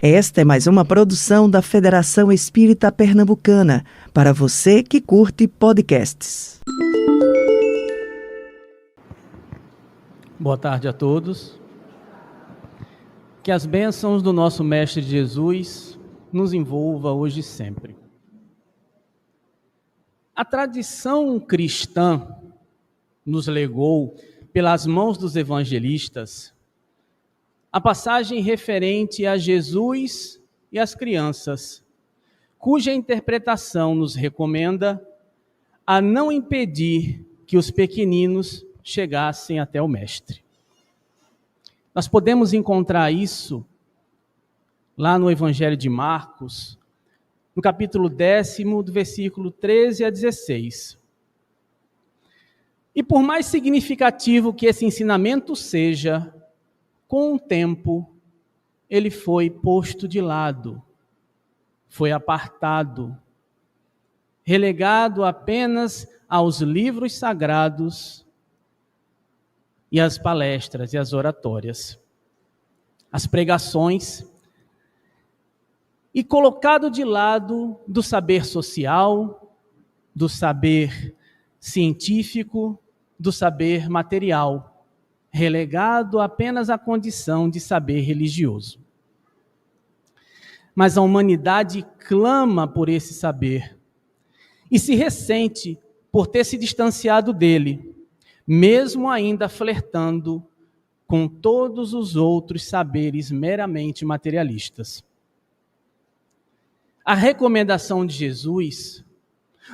Esta é mais uma produção da Federação Espírita Pernambucana, para você que curte podcasts. Boa tarde a todos. Que as bênçãos do nosso Mestre Jesus nos envolva hoje e sempre. A tradição cristã nos legou, pelas mãos dos evangelistas, a passagem referente a Jesus e as crianças, cuja interpretação nos recomenda a não impedir que os pequeninos chegassem até o Mestre. Nós podemos encontrar isso lá no Evangelho de Marcos, no capítulo 10, do versículo 13 a 16. E por mais significativo que esse ensinamento seja, com o tempo, ele foi posto de lado, foi apartado, relegado apenas aos livros sagrados e às palestras e às oratórias, às pregações, e colocado de lado do saber social, do saber científico, do saber material, relegado apenas à condição de saber religioso. Mas a humanidade clama por esse saber e se ressente por ter se distanciado dele, mesmo ainda flertando com todos os outros saberes meramente materialistas. A recomendação de Jesus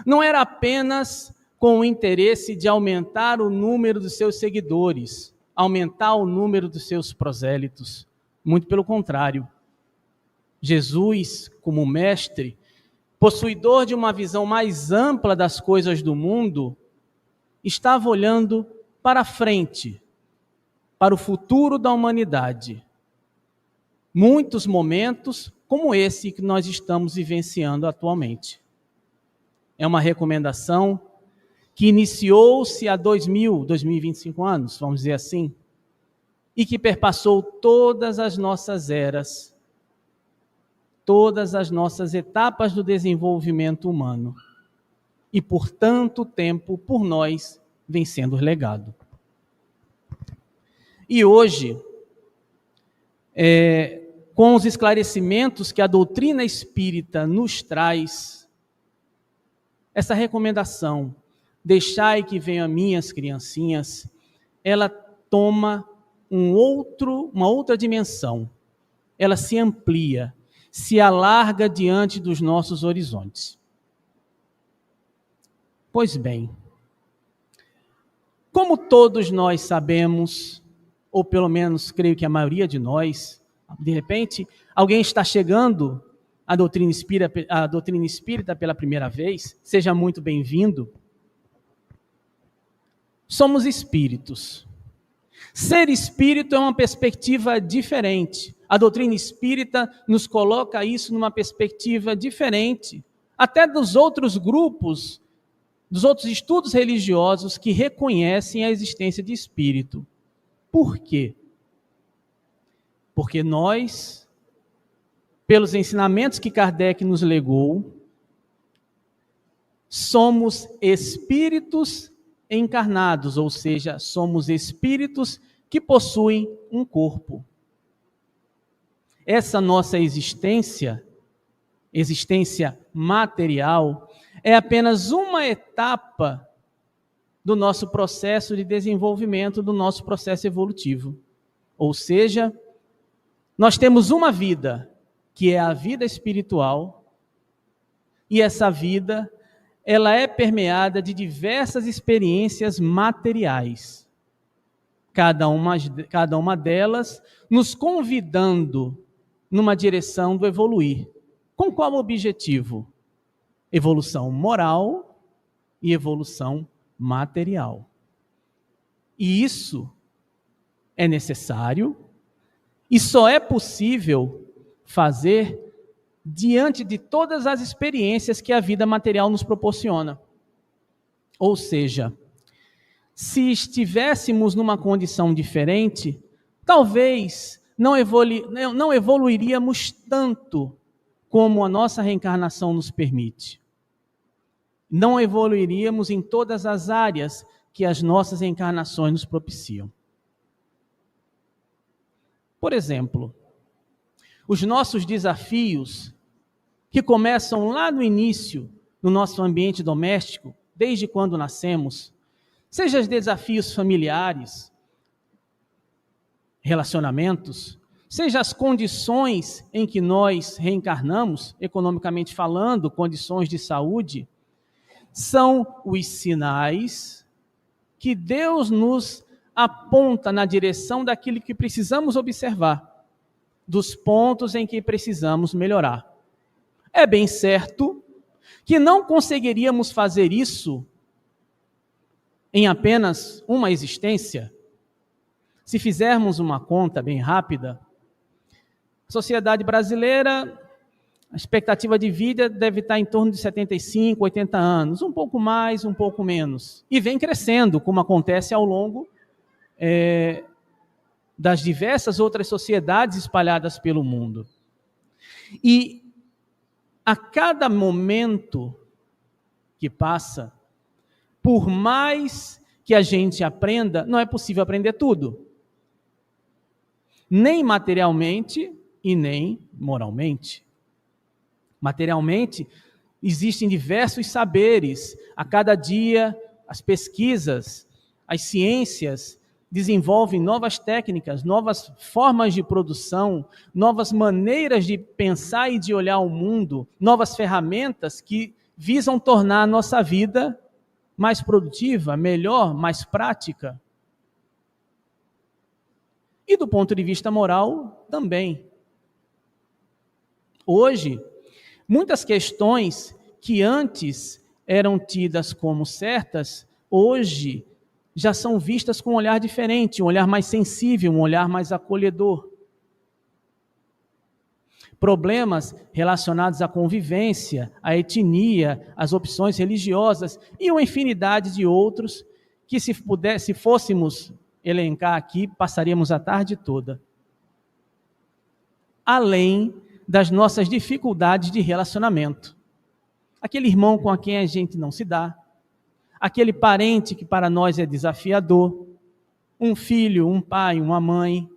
não era apenas com o interesse de aumentar o número dos seus seguidores, aumentar o número dos seus prosélitos. Muito pelo contrário. Jesus, como mestre, possuidor de uma visão mais ampla das coisas do mundo, estava olhando para frente, para o futuro da humanidade. Muitos momentos como esse que nós estamos vivenciando atualmente. É uma recomendação que iniciou-se há 2025 anos, vamos dizer assim, e que perpassou todas as nossas eras, todas as nossas etapas do desenvolvimento humano, e por tanto tempo, por nós, vem sendo legado. E hoje, com os esclarecimentos que a doutrina espírita nos traz, essa recomendação, deixai que venham a mim as criancinhas, ela toma uma outra dimensão. Ela se amplia, se alarga diante dos nossos horizontes. Pois bem, como todos nós sabemos, ou pelo menos creio que a maioria de nós, de repente, alguém está chegando à doutrina espírita pela primeira vez, seja muito bem-vindo. Somos espíritos. Ser espírito é uma perspectiva diferente. A doutrina espírita nos coloca isso numa perspectiva diferente, até dos outros grupos, dos outros estudos religiosos que reconhecem a existência de espírito. Por quê? Porque nós, pelos ensinamentos que Kardec nos legou, somos espíritos encarnados, ou seja, somos espíritos que possuem um corpo. Essa nossa existência material, é apenas uma etapa do nosso processo de desenvolvimento, do nosso processo evolutivo. Ou seja, nós temos uma vida, que é a vida espiritual, e essa vida, ela é permeada de diversas experiências materiais. Cada uma delas nos convidando numa direção do evoluir. Com qual objetivo? Evolução moral e evolução material. E isso é necessário e só é possível fazer diante de todas as experiências que a vida material nos proporciona. Ou seja, se estivéssemos numa condição diferente, talvez não evoluiríamos tanto como a nossa reencarnação nos permite. Não evoluiríamos em todas as áreas que as nossas reencarnações nos propiciam. Por exemplo, os nossos desafios, que começam lá no início, no nosso ambiente doméstico, desde quando nascemos, seja os desafios familiares, relacionamentos, seja as condições em que nós reencarnamos, economicamente falando, condições de saúde, são os sinais que Deus nos aponta na direção daquilo que precisamos observar, dos pontos em que precisamos melhorar. É bem certo que não conseguiríamos fazer isso em apenas uma existência. Se fizermos uma conta bem rápida, a sociedade brasileira, a expectativa de vida deve estar em torno de 75, 80 anos, um pouco mais, um pouco menos. E vem crescendo, como acontece ao longo das diversas outras sociedades espalhadas pelo mundo. E a cada momento que passa, por mais que a gente aprenda, não é possível aprender tudo. Nem materialmente e nem moralmente. Materialmente, existem diversos saberes. A cada dia, as pesquisas, as ciências desenvolvem novas técnicas, novas formas de produção, novas maneiras de pensar e de olhar o mundo, novas ferramentas que visam tornar a nossa vida mais produtiva, melhor, mais prática. E do ponto de vista moral, também. Hoje, muitas questões que antes eram tidas como certas, hoje já são vistas com um olhar diferente, um olhar mais sensível, um olhar mais acolhedor. Problemas relacionados à convivência, à etnia, às opções religiosas e uma infinidade de outros que, se fôssemos elencar aqui, passaríamos a tarde toda. Além das nossas dificuldades de relacionamento. Aquele irmão com quem a gente não se dá, aquele parente que para nós é desafiador, um filho, um pai, uma mãe.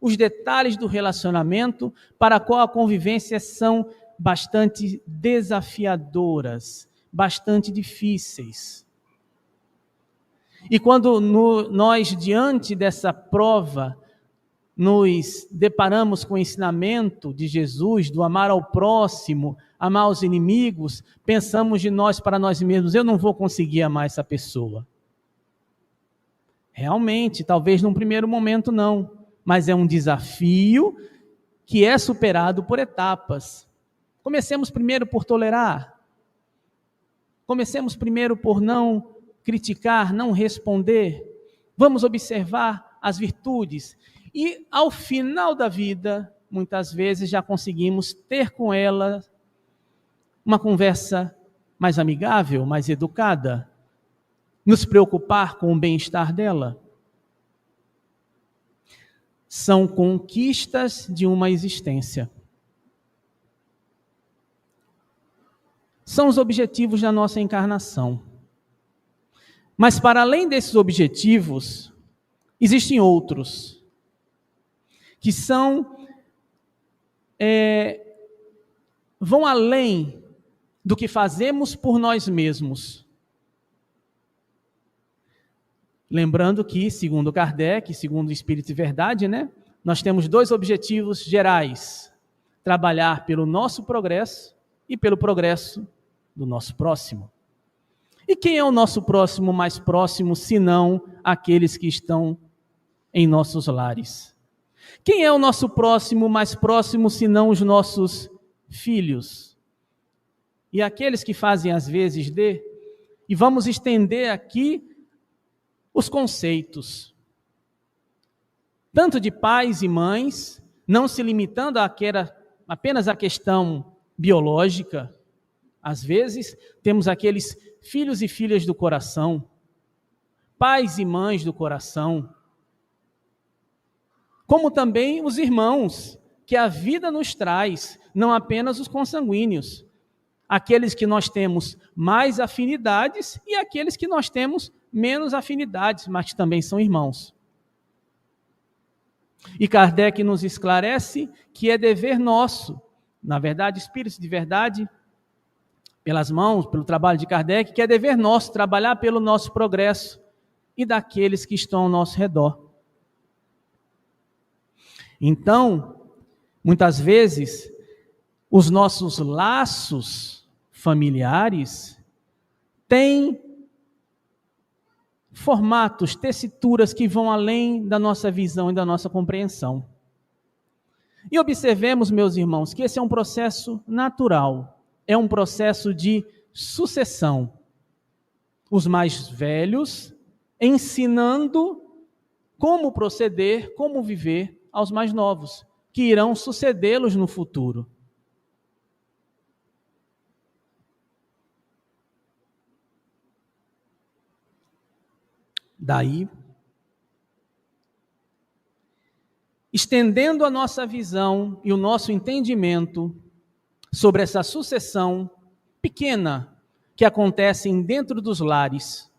Os detalhes do relacionamento para qual a convivência são bastante desafiadoras, bastante difíceis. E quando nós, diante dessa prova, nos deparamos com o ensinamento de Jesus, do amar ao próximo, amar os inimigos, pensamos de nós para nós mesmos, eu não vou conseguir amar essa pessoa. Realmente, talvez num primeiro momento não, mas é um desafio que é superado por etapas. Comecemos primeiro por tolerar. Comecemos primeiro por não criticar, não responder. Vamos observar as virtudes. E ao final da vida, muitas vezes já conseguimos ter com ela uma conversa mais amigável, mais educada, nos preocupar com o bem-estar dela. São conquistas de uma existência. São os objetivos da nossa encarnação. Mas para além desses objetivos, existem outros, que vão além do que fazemos por nós mesmos. Lembrando que, segundo Kardec, segundo o Espírito e Verdade, nós temos dois objetivos gerais: trabalhar pelo nosso progresso e pelo progresso do nosso próximo. E quem é o nosso próximo mais próximo, senão aqueles que estão em nossos lares? Quem é o nosso próximo mais próximo, senão os nossos filhos? E aqueles que fazem as vezes de... E vamos estender aqui os conceitos, tanto de pais e mães, não se limitando apenas à questão biológica. Às vezes, temos aqueles filhos e filhas do coração, pais e mães do coração, como também os irmãos que a vida nos traz, não apenas os consanguíneos, aqueles que nós temos mais afinidades e aqueles que nós temos menos afinidades, mas que também são irmãos. E Kardec nos esclarece que é dever nosso, na verdade, espíritos de verdade, pelas mãos, pelo trabalho de Kardec, que é dever nosso trabalhar pelo nosso progresso e daqueles que estão ao nosso redor. Então, muitas vezes, os nossos laços familiares têm formatos, tessituras que vão além da nossa visão e da nossa compreensão. E observemos, meus irmãos, que esse é um processo natural, é um processo de sucessão. Os mais velhos ensinando como proceder, como viver aos mais novos, que irão sucedê-los no futuro. Daí, estendendo a nossa visão e o nosso entendimento sobre essa sucessão pequena que acontece dentro dos lares,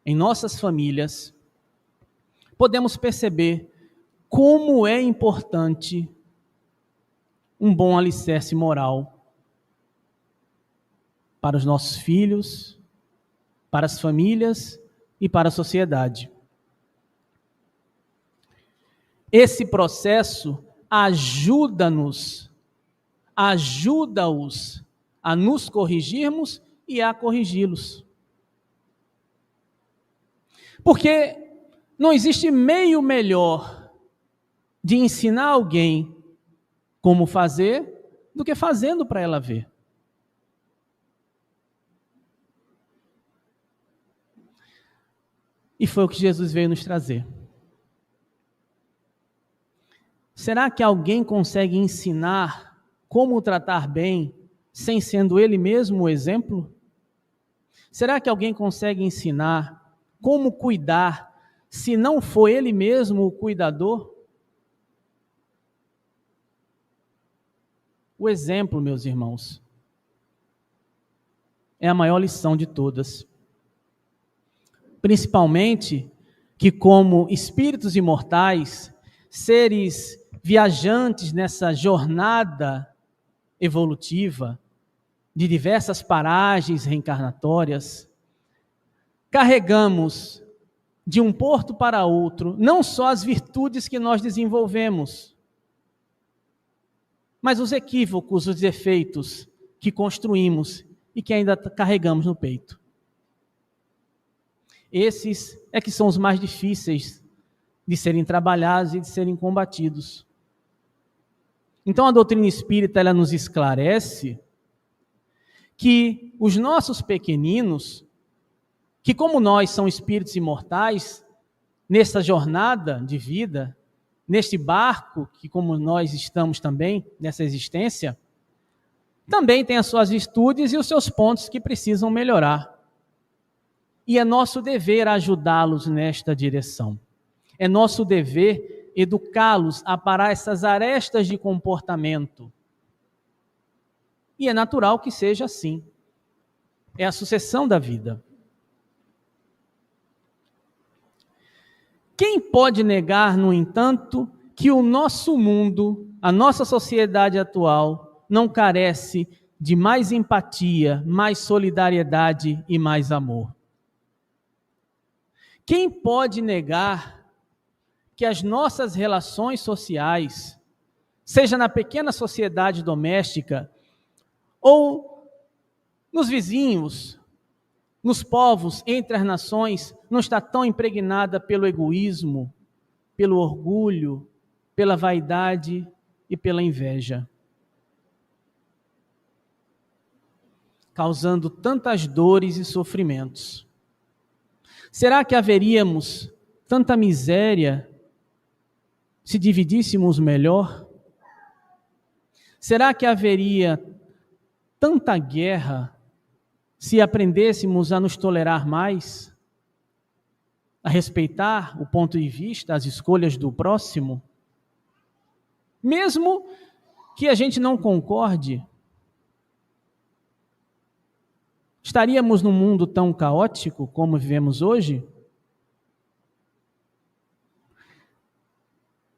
em nossas famílias, podemos perceber como é importante um bom alicerce moral para os nossos filhos, para as famílias e para a sociedade. Esse processo ajuda-os a nos corrigirmos e a corrigi-los. Porque não existe meio melhor de ensinar alguém como fazer do que fazendo para ela ver. E foi o que Jesus veio nos trazer. Será que alguém consegue ensinar como tratar bem sem sendo ele mesmo o exemplo? Será que alguém consegue ensinar como cuidar se não for ele mesmo o cuidador? O exemplo, meus irmãos, é a maior lição de todas. Principalmente que, como espíritos imortais, seres viajantes nessa jornada evolutiva, de diversas paragens reencarnatórias, carregamos de um porto para outro, não só as virtudes que nós desenvolvemos, mas os equívocos, os defeitos que construímos e que ainda carregamos no peito. Esses é que são os mais difíceis de serem trabalhados e de serem combatidos. Então a doutrina espírita, ela nos esclarece que os nossos pequeninos, que como nós são espíritos imortais, nessa jornada de vida, neste barco, que como nós estamos também, nessa existência, também tem as suas virtudes e os seus pontos que precisam melhorar. E é nosso dever ajudá-los nesta direção. É nosso dever educá-los a parar essas arestas de comportamento. E é natural que seja assim. É a sucessão da vida. Quem pode negar, no entanto, que o nosso mundo, a nossa sociedade atual, não carece de mais empatia, mais solidariedade e mais amor? Quem pode negar que as nossas relações sociais, seja na pequena sociedade doméstica, ou nos vizinhos, nos povos, entre as nações, não está tão impregnada pelo egoísmo, pelo orgulho, pela vaidade e pela inveja, causando tantas dores e sofrimentos? Será que haveríamos tanta miséria se dividíssemos melhor? Será que haveria tanta guerra se aprendêssemos a nos tolerar mais? a respeitar o ponto de vista, as escolhas do próximo, mesmo que a gente não concorde? Estaríamos num mundo tão caótico como vivemos hoje?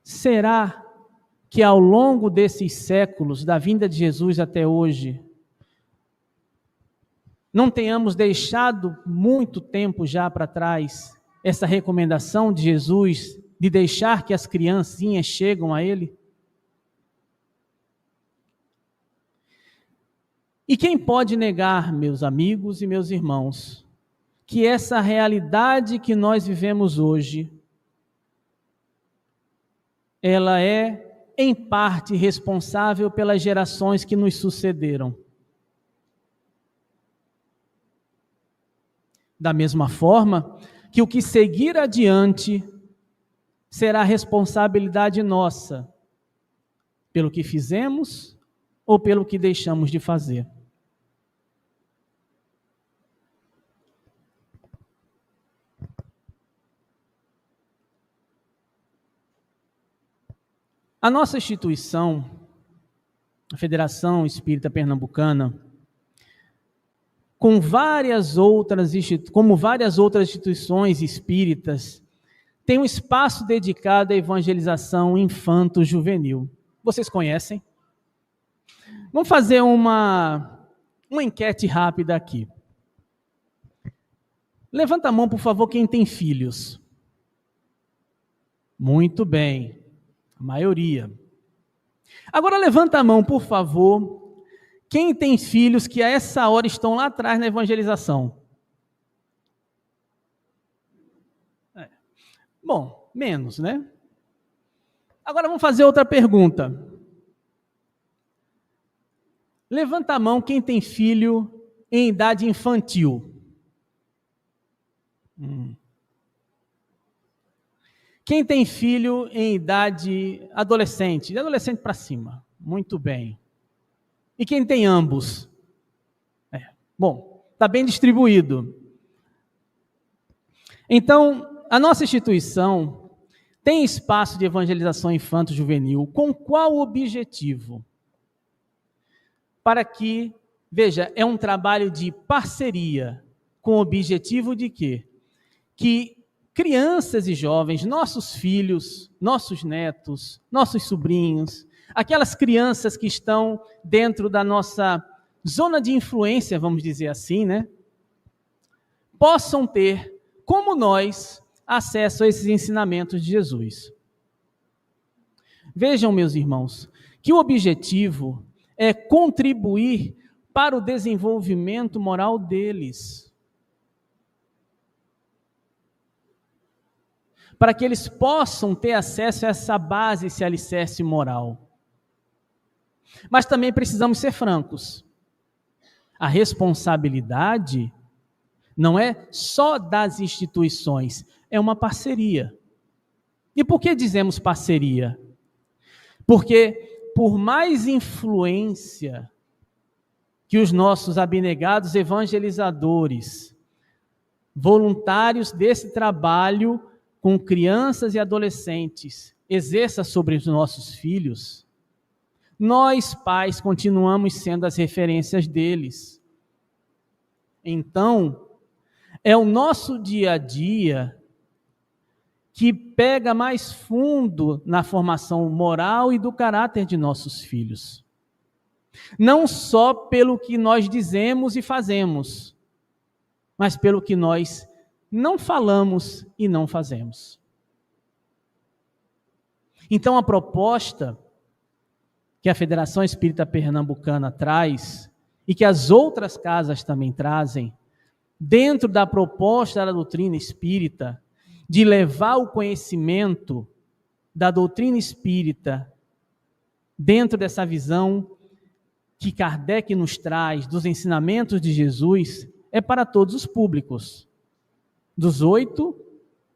Será que ao longo desses séculos, da vinda de Jesus até hoje, não tenhamos deixado muito tempo já para trás essa recomendação de Jesus de deixar que as criancinhas cheguem a Ele? E quem pode negar, meus amigos e meus irmãos, que essa realidade que nós vivemos hoje, ela é, em parte, responsável pelas gerações que nos sucederam? Da mesma forma que o que seguir adiante será responsabilidade nossa, pelo que fizemos ou pelo que deixamos de fazer. A nossa instituição, a Federação Espírita Pernambucana, como várias outras instituições espíritas, tem um espaço dedicado à evangelização infanto-juvenil. Vocês conhecem? Vamos fazer uma enquete rápida aqui. Levanta a mão, por favor, quem tem filhos. Muito bem, a maioria. Agora levanta a mão, por favor, quem tem filhos que a essa hora estão lá atrás na evangelização. Bom, menos, né? Agora vamos fazer outra pergunta. Levanta a mão quem tem filho em idade infantil. Quem tem filho em idade adolescente? De adolescente para cima. Muito bem. E quem tem ambos? Bom, está bem distribuído. Então, a nossa instituição tem espaço de evangelização infanto-juvenil. Com qual objetivo? Para que, veja, é um trabalho de parceria, com o objetivo de quê? Que crianças e jovens, nossos filhos, nossos netos, nossos sobrinhos, aquelas crianças que estão dentro da nossa zona de influência, vamos dizer assim, né? Possam ter, como nós, acesso a esses ensinamentos de Jesus. Vejam, meus irmãos, que o objetivo é contribuir para o desenvolvimento moral deles. Para que eles possam ter acesso a essa base, esse alicerce moral. Mas também precisamos ser francos. A responsabilidade não é só das instituições, é uma parceria. E por que dizemos parceria? Porque por mais influência que os nossos abnegados evangelizadores, voluntários desse trabalho com crianças e adolescentes, exerça sobre os nossos filhos, nós, pais, continuamos sendo as referências deles. Então, é o nosso dia a dia que pega mais fundo na formação moral e do caráter de nossos filhos. Não só pelo que nós dizemos e fazemos, mas pelo que nós não falamos e não fazemos. Então, a proposta que a Federação Espírita Pernambucana traz, e que as outras casas também trazem, dentro da proposta da doutrina espírita, de levar o conhecimento da doutrina espírita dentro dessa visão que Kardec nos traz dos ensinamentos de Jesus, é para todos os públicos, dos 8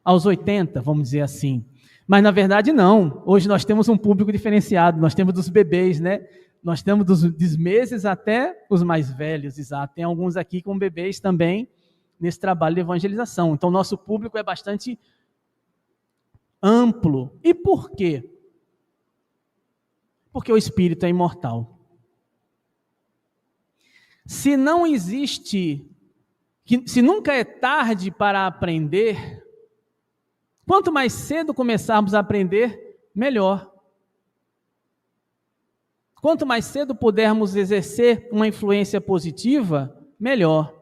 aos 80, vamos dizer assim. Mas, na verdade, não. Hoje nós temos um público diferenciado. Nós temos dos bebês, né? Nós temos dos meses até os mais velhos, exato. Tem alguns aqui com bebês também, nesse trabalho de evangelização. Então, nosso público é bastante amplo. E por quê? Porque o espírito é imortal. Se não existe, se nunca é tarde para aprender, quanto mais cedo começarmos a aprender, melhor. Quanto mais cedo pudermos exercer uma influência positiva, melhor.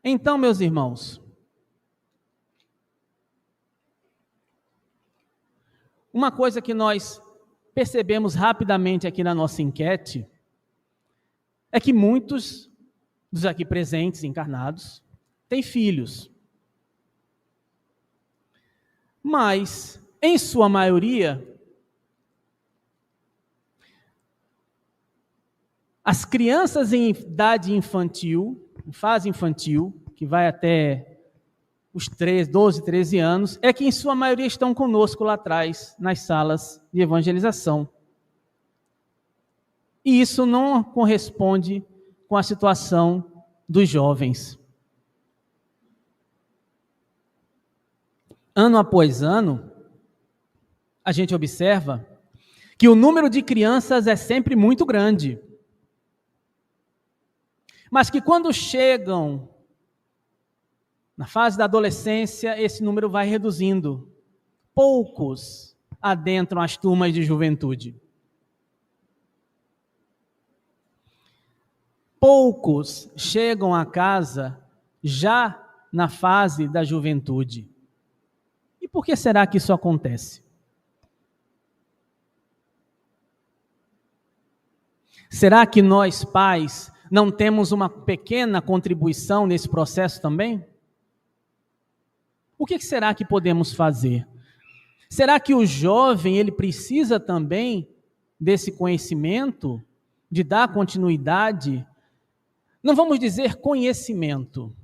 Então, meus irmãos, uma coisa que nós percebemos rapidamente aqui na nossa enquete é que muitos dos aqui presentes, encarnados, têm filhos. Mas, em sua maioria, as crianças em idade infantil, em fase infantil, que vai até os 12, 13 anos, é que em sua maioria estão conosco lá atrás, nas salas de evangelização. E isso não corresponde com a situação dos jovens. Ano após ano, a gente observa que o número de crianças é sempre muito grande. Mas que quando chegam na fase da adolescência, esse número vai reduzindo. Poucos adentram as turmas de juventude. Poucos chegam a casa já na fase da juventude. E por que será que isso acontece? Será que nós, pais, não temos uma pequena contribuição nesse processo também? O que será que podemos fazer? Será que o jovem ele precisa também desse conhecimento, de dar continuidade? Não vamos dizer conhecimento.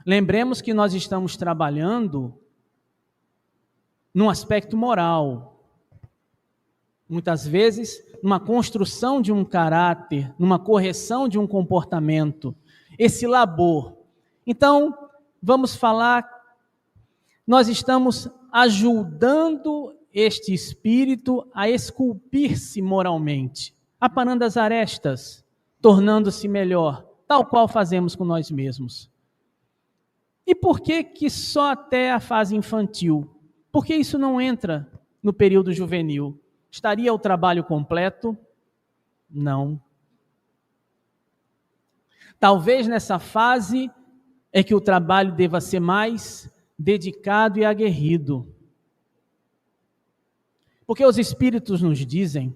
Lembremos que nós estamos trabalhando num aspecto moral. Muitas vezes, numa construção de um caráter, numa correção de um comportamento. Esse labor. Então, vamos falar, nós estamos ajudando este espírito a esculpir-se moralmente, aparando as arestas, tornando-se melhor, tal qual fazemos com nós mesmos. E por que só até a fase infantil? Por que isso não entra no período juvenil? Estaria o trabalho completo? Não. Talvez nessa fase é que o trabalho deva ser mais dedicado e aguerrido. Porque os espíritos nos dizem,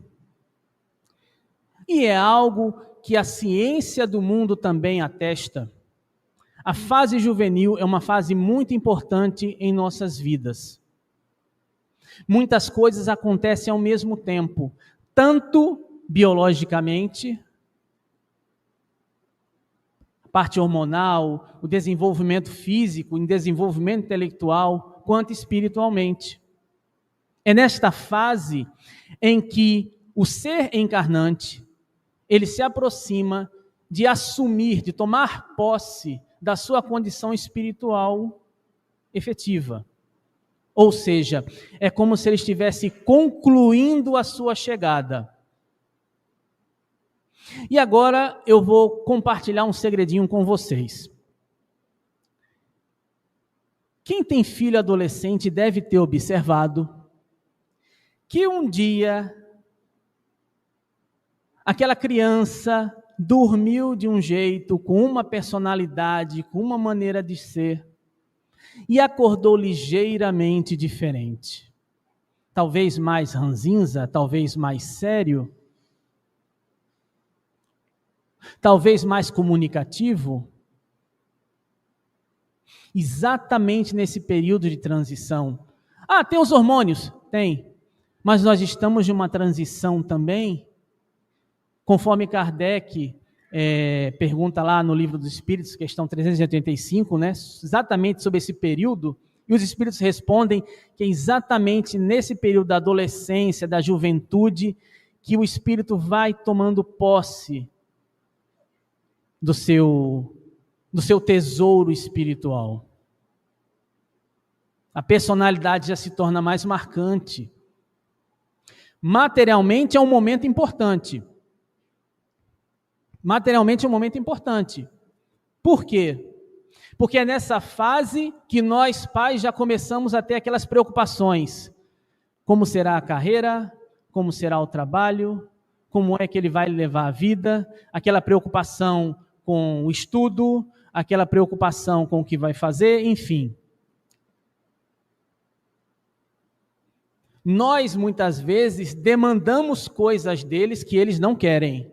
e é algo que a ciência do mundo também atesta, a fase juvenil é uma fase muito importante em nossas vidas. Muitas coisas acontecem ao mesmo tempo, tanto biologicamente, a parte hormonal, o desenvolvimento físico, o desenvolvimento intelectual, quanto espiritualmente. É nesta fase em que o ser encarnante, ele se aproxima de assumir, de tomar posse da sua condição espiritual efetiva. Ou seja, é como se ele estivesse concluindo a sua chegada. E agora eu vou compartilhar um segredinho com vocês. Quem tem filho adolescente deve ter observado que um dia aquela criança dormiu de um jeito, com uma personalidade, com uma maneira de ser, e acordou ligeiramente diferente. Talvez mais ranzinza, talvez mais sério, talvez mais comunicativo. Exatamente nesse período de transição. Ah, tem os hormônios? Tem. Mas nós estamos de uma transição também, conforme Kardec pergunta lá no Livro dos Espíritos, questão 385, né, exatamente sobre esse período, e os Espíritos respondem que é exatamente nesse período da adolescência, da juventude, que o Espírito vai tomando posse do seu tesouro espiritual. A personalidade já se torna mais marcante. Materialmente é um momento importante. Materialmente é um momento importante. Por quê? Porque é nessa fase que nós, pais, já começamos a ter aquelas preocupações. Como será a carreira? Como será o trabalho? Como é que ele vai levar a vida? Aquela preocupação com o estudo, aquela preocupação com o que vai fazer, enfim. Nós, muitas vezes, demandamos coisas deles que eles não querem.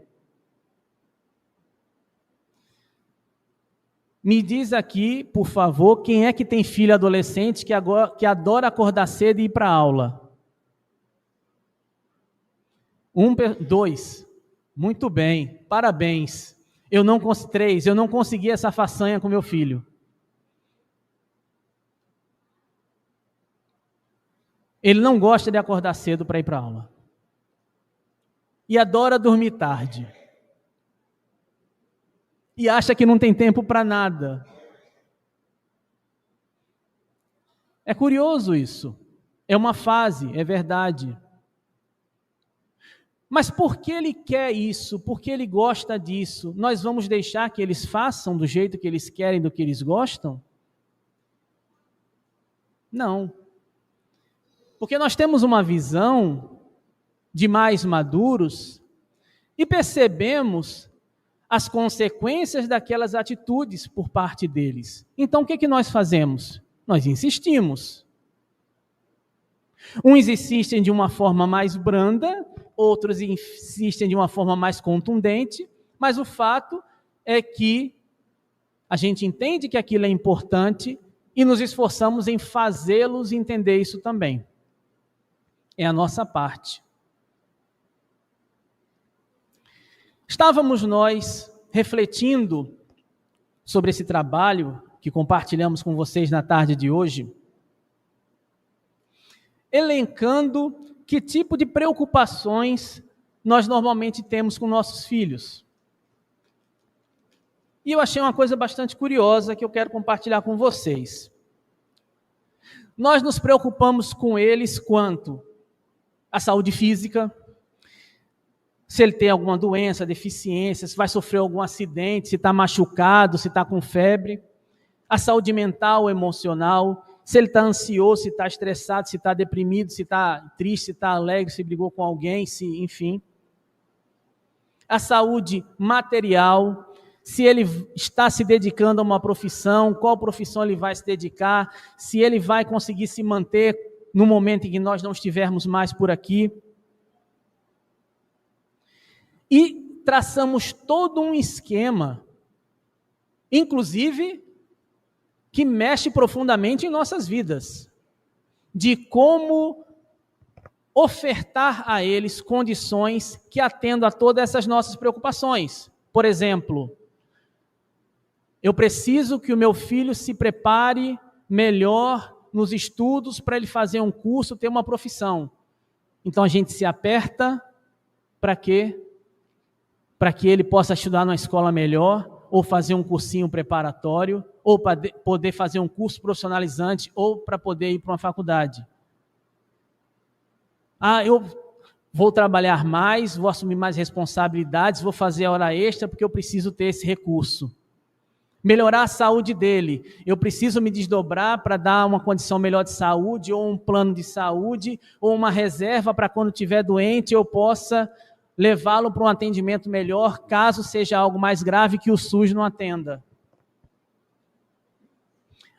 Me diz aqui, por favor, quem é que tem filho adolescente que adora acordar cedo e ir para a aula? 2. Muito bem, parabéns. 3, eu não consegui essa façanha com meu filho. Ele não gosta de acordar cedo para ir para a aula. E adora dormir tarde. E acha que não tem tempo para nada. É curioso isso. É uma fase, é verdade. Mas por que ele quer isso? Por que ele gosta disso? Nós vamos deixar que eles façam do jeito que eles querem, do que eles gostam? Não. Porque nós temos uma visão de mais maduros e percebemos as consequências daquelas atitudes por parte deles. Então, o que nós fazemos? Nós insistimos. Uns insistem de uma forma mais branda, outros insistem de uma forma mais contundente, mas o fato é que a gente entende que aquilo é importante e nos esforçamos em fazê-los entender isso também. É a nossa parte. Estávamos nós refletindo sobre esse trabalho que compartilhamos com vocês na tarde de hoje, elencando que tipo de preocupações nós normalmente temos com nossos filhos. E eu achei uma coisa bastante curiosa que eu quero compartilhar com vocês. Nós nos preocupamos com eles quanto à saúde física, se ele tem alguma doença, deficiência, se vai sofrer algum acidente, se está machucado, se está com febre, a saúde mental, emocional, se ele está ansioso, se está estressado, se está deprimido, se está triste, se está alegre, se brigou com alguém, enfim. A saúde material, se ele está se dedicando a uma profissão, qual profissão ele vai se dedicar, se ele vai conseguir se manter no momento em que nós não estivermos mais por aqui. E traçamos todo um esquema, inclusive, que mexe profundamente em nossas vidas, de como ofertar a eles condições que atendam a todas essas nossas preocupações. Por exemplo, eu preciso que o meu filho se prepare melhor nos estudos para ele fazer um curso, ter uma profissão. Então a gente se aperta para quê? Para que ele possa estudar numa escola melhor, ou fazer um cursinho preparatório, ou para poder fazer um curso profissionalizante, ou para poder ir para uma faculdade. Eu vou trabalhar mais, vou assumir mais responsabilidades, vou fazer hora extra porque eu preciso ter esse recurso. Melhorar a saúde dele, eu preciso me desdobrar para dar uma condição melhor de saúde, ou um plano de saúde, ou uma reserva para quando estiver doente eu possa levá-lo para um atendimento melhor, caso seja algo mais grave que o SUS não atenda.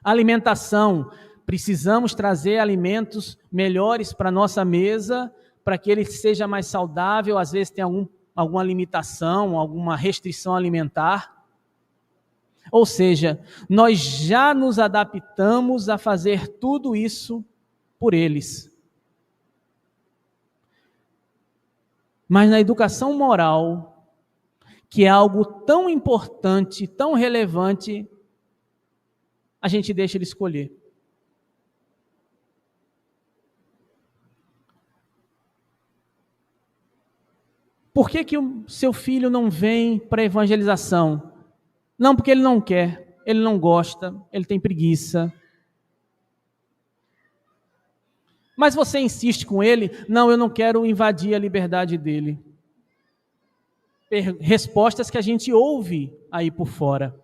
Alimentação, precisamos trazer alimentos melhores para a nossa mesa, para que ele seja mais saudável, às vezes tem alguma limitação, alguma restrição alimentar. Ou seja, nós já nos adaptamos a fazer tudo isso por eles. Mas na educação moral, que é algo tão importante, tão relevante, a gente deixa ele escolher. Por que o seu filho não vem para a evangelização? Não, porque ele não quer, ele não gosta, ele tem preguiça. Mas você insiste com ele, não, eu não quero invadir a liberdade dele. Respostas que a gente ouve aí por fora.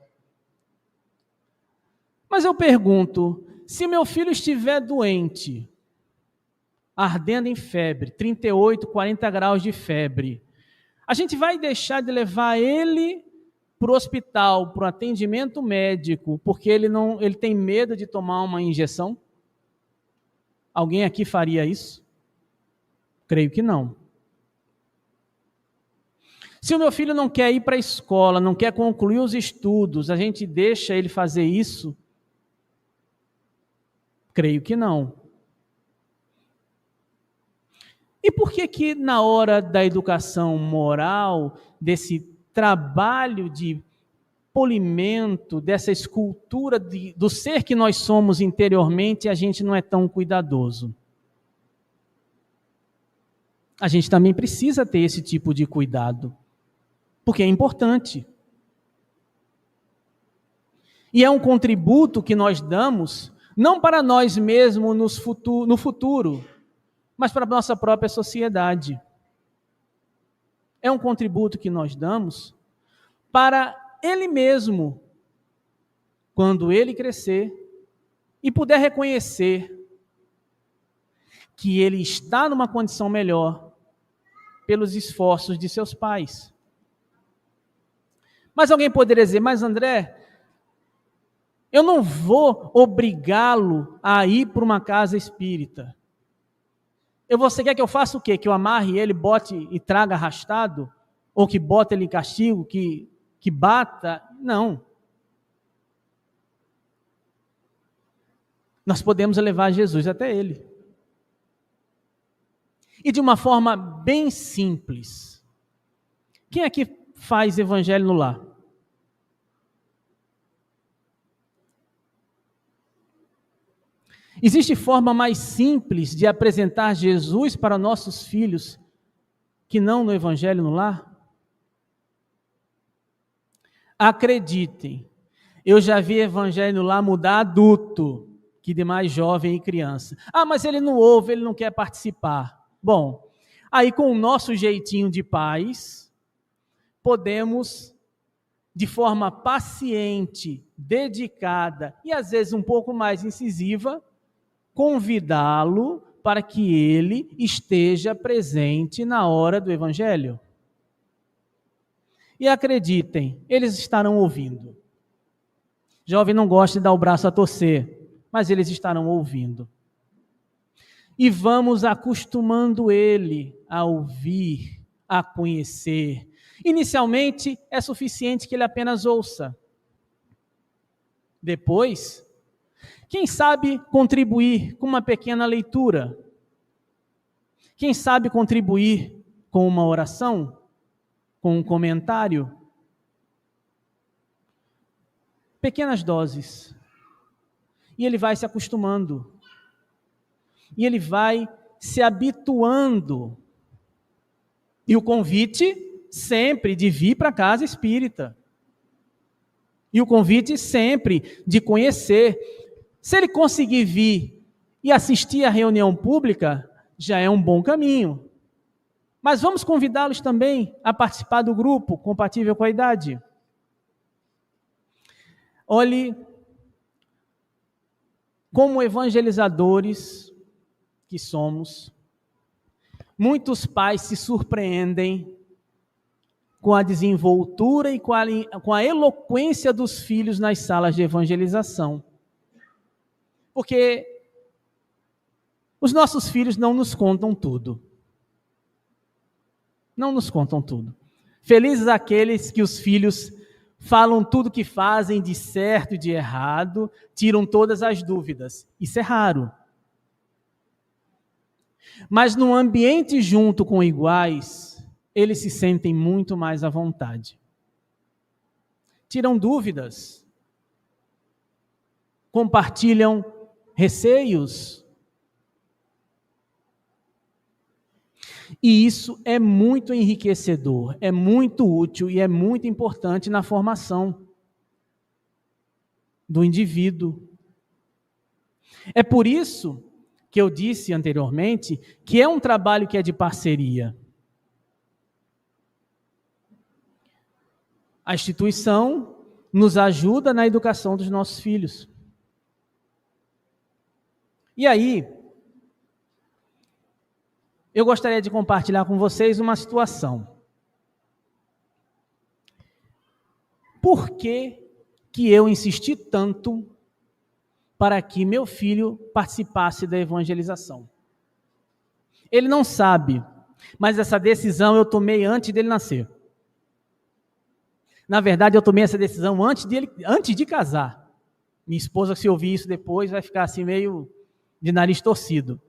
Mas eu pergunto, se meu filho estiver doente, ardendo em febre, 38, 40 graus de febre, a gente vai deixar de levar ele para o hospital, para o atendimento médico, porque ele tem medo de tomar uma injeção? Alguém aqui faria isso? Creio que não. Se o meu filho não quer ir para a escola, não quer concluir os estudos, a gente deixa ele fazer isso? Creio que não. E por que na hora da educação moral, desse trabalho de polimento, dessa escultura do ser que nós somos interiormente, a gente não é tão cuidadoso? A gente também precisa ter esse tipo de cuidado, porque é importante. E é um contributo que nós damos, não para nós mesmos no futuro, mas para a nossa própria sociedade. É um contributo que nós damos para ele mesmo, quando ele crescer e puder reconhecer que ele está numa condição melhor pelos esforços de seus pais. Mas alguém poderia dizer, mas André, eu não vou obrigá-lo a ir para uma casa espírita. Você quer que eu faça o quê? Que eu amarre ele, bote e traga arrastado? Ou que bote ele em castigo, que bata? Não. Nós podemos levar Jesus até ele. E de uma forma bem simples. Quem aqui faz evangelho no lar? Existe forma mais simples de apresentar Jesus para nossos filhos que não no evangelho no lar? Acreditem, eu já vi evangelho no lar mudar adulto, que de mais jovem e criança. Ah, mas ele não ouve, ele não quer participar. Bom, aí com o nosso jeitinho de pais, podemos, de forma paciente, dedicada e às vezes um pouco mais incisiva, convidá-lo para que ele esteja presente na hora do evangelho. E acreditem, eles estarão ouvindo. Jovem não gosta de dar o braço a torcer, mas eles estarão ouvindo. E vamos acostumando ele a ouvir, a conhecer. Inicialmente, é suficiente que ele apenas ouça. Depois, quem sabe contribuir com uma pequena leitura? Quem sabe contribuir com uma oração? Com um comentário? Pequenas doses. E ele vai se acostumando. E ele vai se habituando. E o convite sempre de vir para a casa espírita. E o convite sempre de conhecer. Se ele conseguir vir e assistir à reunião pública, já é um bom caminho. Mas vamos convidá-los também a participar do grupo compatível com a idade. Olhe, como evangelizadores que somos, muitos pais se surpreendem com a desenvoltura e com a eloquência dos filhos nas salas de evangelização. Porque os nossos filhos não nos contam tudo. Não nos contam tudo. Felizes aqueles que os filhos falam tudo que fazem de certo e de errado, tiram todas as dúvidas. Isso é raro. Mas no ambiente junto com iguais, eles se sentem muito mais à vontade. Tiram dúvidas. Compartilham receios. E isso é muito enriquecedor, é muito útil e é muito importante na formação. do indivíduo. É por isso que eu disse anteriormente que é um trabalho que é de parceria. A instituição nos ajuda na educação dos nossos filhos. E aí, eu gostaria de compartilhar com vocês uma situação. Por que eu insisti tanto para que meu filho participasse da evangelização? Ele não sabe, mas essa decisão eu tomei antes dele nascer. Na verdade, eu tomei essa decisão antes de casar. Minha esposa, se ouvir isso depois, vai ficar assim meio de nariz torcido.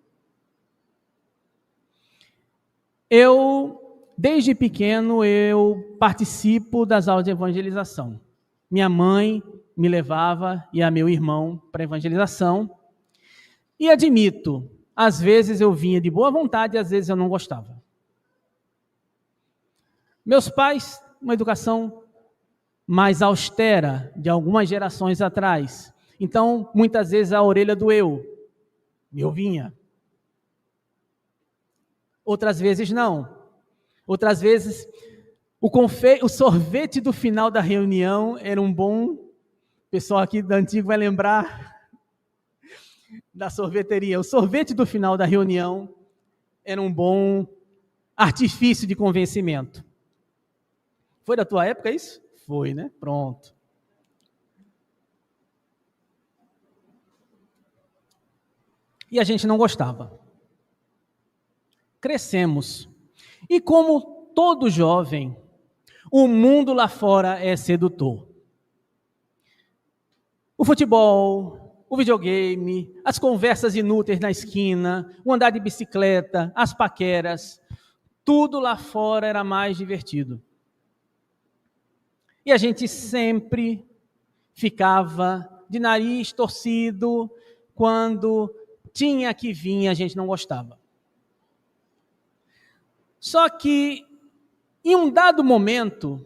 Desde pequeno, eu participo das aulas de evangelização. Minha mãe me levava e a meu irmão para a evangelização. E admito, às vezes eu vinha de boa vontade e às vezes eu não gostava. Meus pais, uma educação mais austera, de algumas gerações atrás. Então, muitas vezes a orelha doeu. Eu vinha. Outras vezes não. Outras vezes o sorvete do final da reunião era um bom... O pessoal aqui do antigo vai lembrar da sorveteria. O sorvete do final da reunião era um bom artifício de convencimento. Foi da tua época isso? Foi, né? Pronto. E a gente não gostava. Crescemos. E como todo jovem, o mundo lá fora é sedutor. O futebol, o videogame, as conversas inúteis na esquina, o andar de bicicleta, as paqueras, tudo lá fora era mais divertido. E a gente sempre ficava de nariz torcido quando tinha que vir e a gente não gostava. Só que, em um dado momento,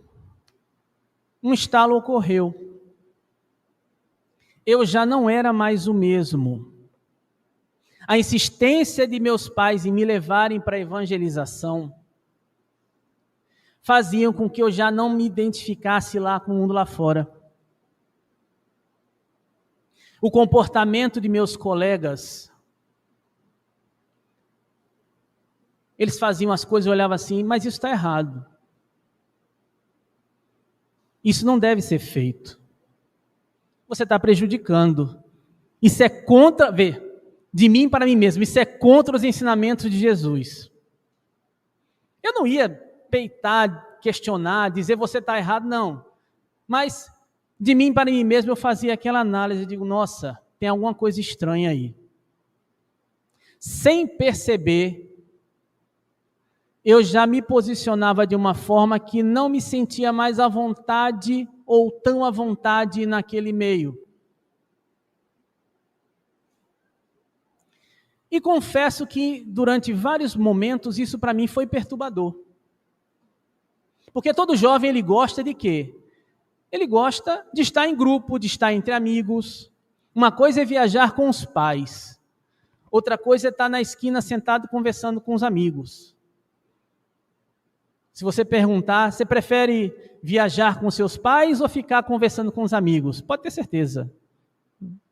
um estalo ocorreu. Eu já não era mais o mesmo. A insistência de meus pais em me levarem para a evangelização faziam com que eu já não me identificasse lá com o mundo lá fora. O comportamento de meus colegas, eles faziam as coisas e olhavam assim, mas isso está errado. Isso não deve ser feito. Você está prejudicando. Isso é contra, de mim para mim mesmo, isso é contra os ensinamentos de Jesus. Eu não ia peitar, questionar, dizer você está errado, não. Mas de mim para mim mesmo eu fazia aquela análise, digo, nossa, tem alguma coisa estranha aí. Sem perceber, eu já me posicionava de uma forma que não me sentia mais à vontade ou tão à vontade naquele meio. E confesso que durante vários momentos isso para mim foi perturbador. Porque todo jovem ele gosta de quê? Ele gosta de estar em grupo, de estar entre amigos. Uma coisa é viajar com os pais. Outra coisa é estar na esquina sentado conversando com os amigos. Se você perguntar, você prefere viajar com seus pais ou ficar conversando com os amigos? Pode ter certeza.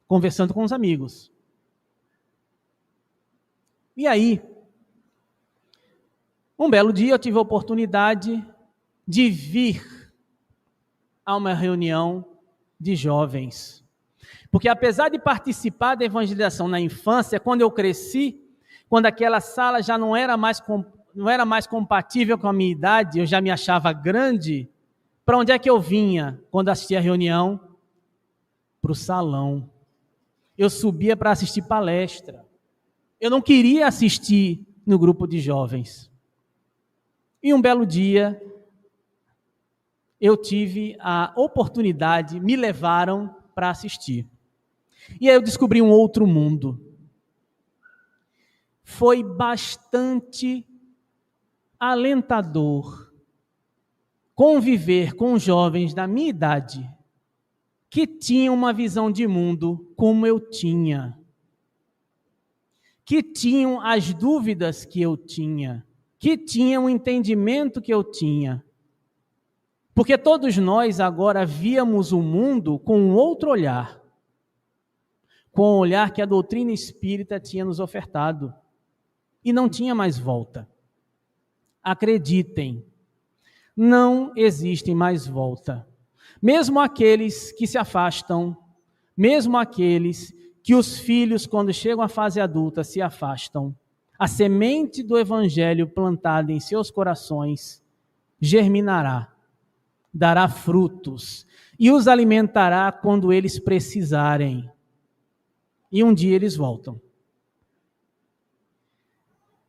Conversando com os amigos. E aí, um belo dia eu tive a oportunidade de vir a uma reunião de jovens. Porque apesar de participar da evangelização na infância, quando eu cresci, quando aquela sala já não era mais compatível com a minha idade, eu já me achava grande, para onde é que eu vinha quando assistia a reunião? Para o salão. Eu subia para assistir palestra. Eu não queria assistir no grupo de jovens. E um belo dia, eu tive a oportunidade, me levaram para assistir. E aí eu descobri um outro mundo. Foi bastante alentador conviver com jovens da minha idade, que tinham uma visão de mundo como eu tinha, que tinham as dúvidas que eu tinha, que tinham o entendimento que eu tinha. Porque todos nós agora víamos o mundo com um outro olhar, com o olhar que a doutrina espírita tinha nos ofertado, e não tinha mais volta. Acreditem, não existe mais volta. Mesmo aqueles que se afastam, mesmo aqueles que os filhos, quando chegam à fase adulta, se afastam, a semente do evangelho plantada em seus corações germinará, dará frutos e os alimentará quando eles precisarem. E um dia eles voltam.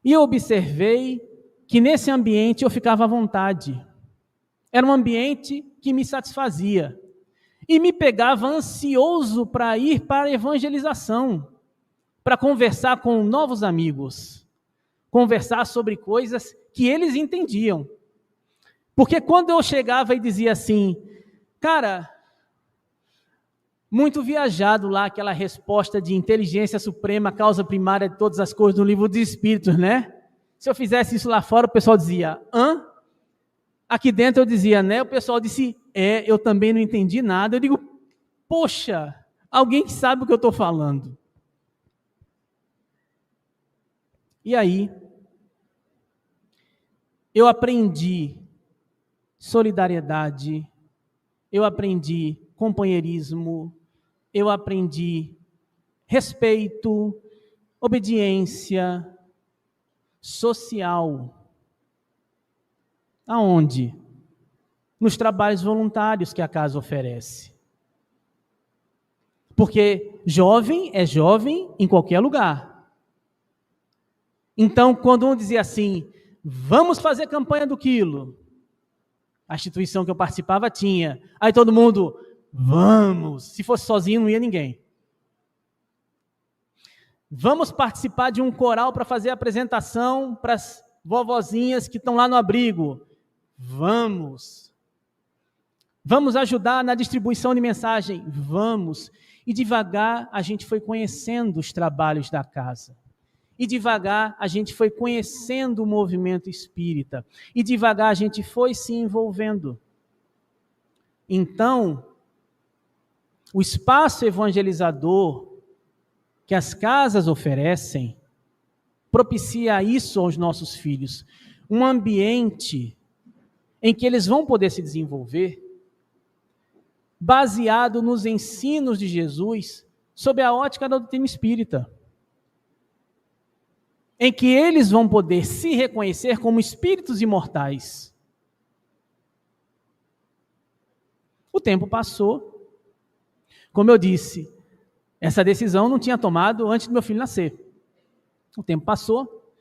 E eu observei que nesse ambiente eu ficava à vontade. Era um ambiente que me satisfazia. E me pegava ansioso para ir para a evangelização, para conversar com novos amigos, conversar sobre coisas que eles entendiam. Porque quando eu chegava e dizia assim, cara, muito viajado lá aquela resposta de inteligência suprema, causa primária de todas as coisas no livro dos Espíritos, né? Se eu fizesse isso lá fora, o pessoal dizia, hã? Aqui dentro eu dizia, né? O pessoal disse, eu também não entendi nada. Eu digo, poxa, alguém que sabe o que eu estou falando. E aí, eu aprendi solidariedade, eu aprendi companheirismo, eu aprendi respeito, obediência social. Aonde? Nos trabalhos voluntários que a casa oferece. Porque jovem é jovem em qualquer lugar. Então, quando um dizia assim, vamos fazer campanha do quilo, a instituição que eu participava tinha, aí todo mundo, vamos, se fosse sozinho não ia ninguém. Vamos participar de um coral para fazer a apresentação para as vovozinhas que estão lá no abrigo. Vamos. Vamos ajudar na distribuição de mensagem. Vamos. E devagar a gente foi conhecendo os trabalhos da casa. E devagar a gente foi conhecendo o movimento espírita. E devagar a gente foi se envolvendo. Então, o espaço evangelizador que as casas oferecem propicia isso aos nossos filhos. Um ambiente em que eles vão poder se desenvolver, baseado nos ensinos de Jesus, sob a ótica da doutrina espírita, em que eles vão poder se reconhecer como espíritos imortais. O tempo passou, como eu disse, essa decisão não tinha tomado antes do meu filho nascer. O tempo passou,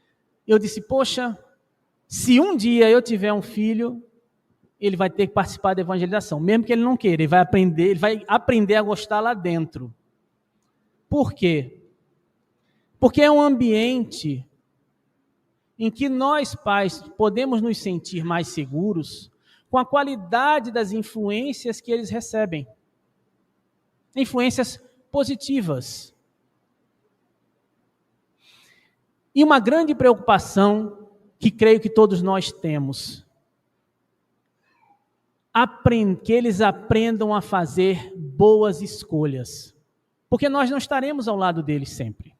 eu disse, poxa, se um dia eu tiver um filho, ele vai ter que participar da evangelização, mesmo que ele não queira, ele vai aprender a gostar lá dentro. Por quê? Porque é um ambiente em que nós, pais, podemos nos sentir mais seguros com a qualidade das influências que eles recebem. Influências positivas. E uma grande preocupação que creio que todos nós temos, que eles aprendam a fazer boas escolhas, porque nós não estaremos ao lado deles sempre.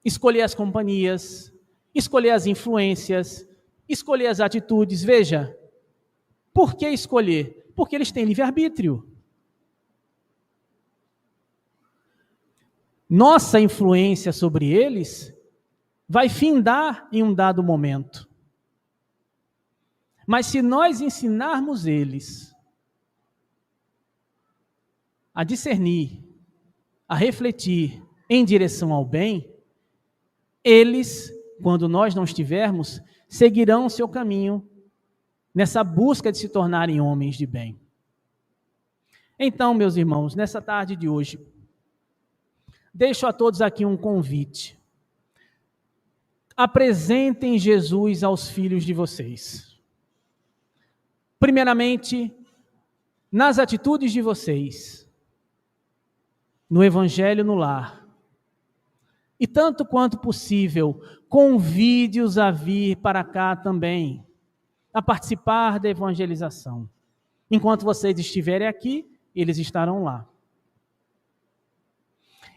Escolher as companhias, escolher as influências, escolher as atitudes. Veja, por que escolher? Porque eles têm livre-arbítrio. Nossa influência sobre eles vai findar em um dado momento. Mas se nós ensinarmos eles a discernir, a refletir em direção ao bem, eles, quando nós não estivermos, seguirão o seu caminho nessa busca de se tornarem homens de bem. Então, meus irmãos, nessa tarde de hoje, deixo a todos aqui um convite. Apresentem Jesus aos filhos de vocês. Primeiramente, nas atitudes de vocês, no Evangelho no lar. E tanto quanto possível, convide-os a vir para cá também, a participar da evangelização. Enquanto vocês estiverem aqui, eles estarão lá.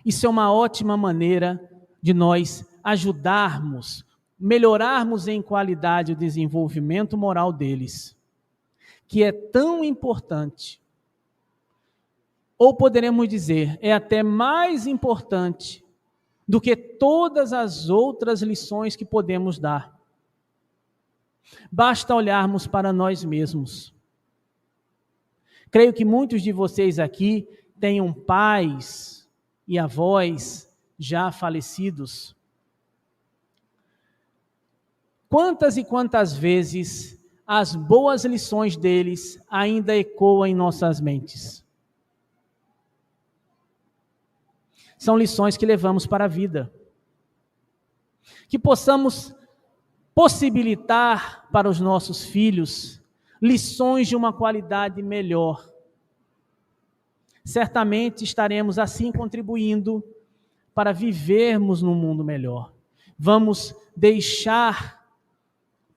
Isso é uma ótima maneira de nós ajudarmos, melhorarmos em qualidade o desenvolvimento moral deles, que é tão importante. Ou poderemos dizer, é até mais importante do que todas as outras lições que podemos dar. Basta olharmos para nós mesmos. Creio que muitos de vocês aqui tenham pais e avós já falecidos. Quantas e quantas vezes as boas lições deles ainda ecoam em nossas mentes? São lições que levamos para a vida. Que possamos possibilitar para os nossos filhos lições de uma qualidade melhor. Certamente estaremos assim contribuindo para vivermos num mundo melhor. Vamos deixar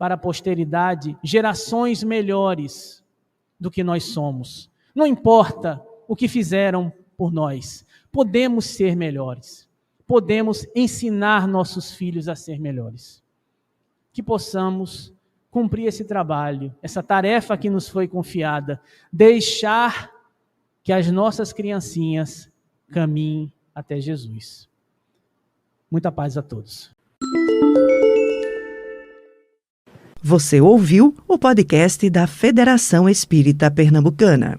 para a posteridade gerações melhores do que nós somos. Não importa o que fizeram por nós, podemos ser melhores. Podemos ensinar nossos filhos a ser melhores. Que possamos cumprir esse trabalho, essa tarefa que nos foi confiada, deixar que as nossas criancinhas caminhem até Jesus. Muita paz a todos. Você ouviu o podcast da Federação Espírita Pernambucana.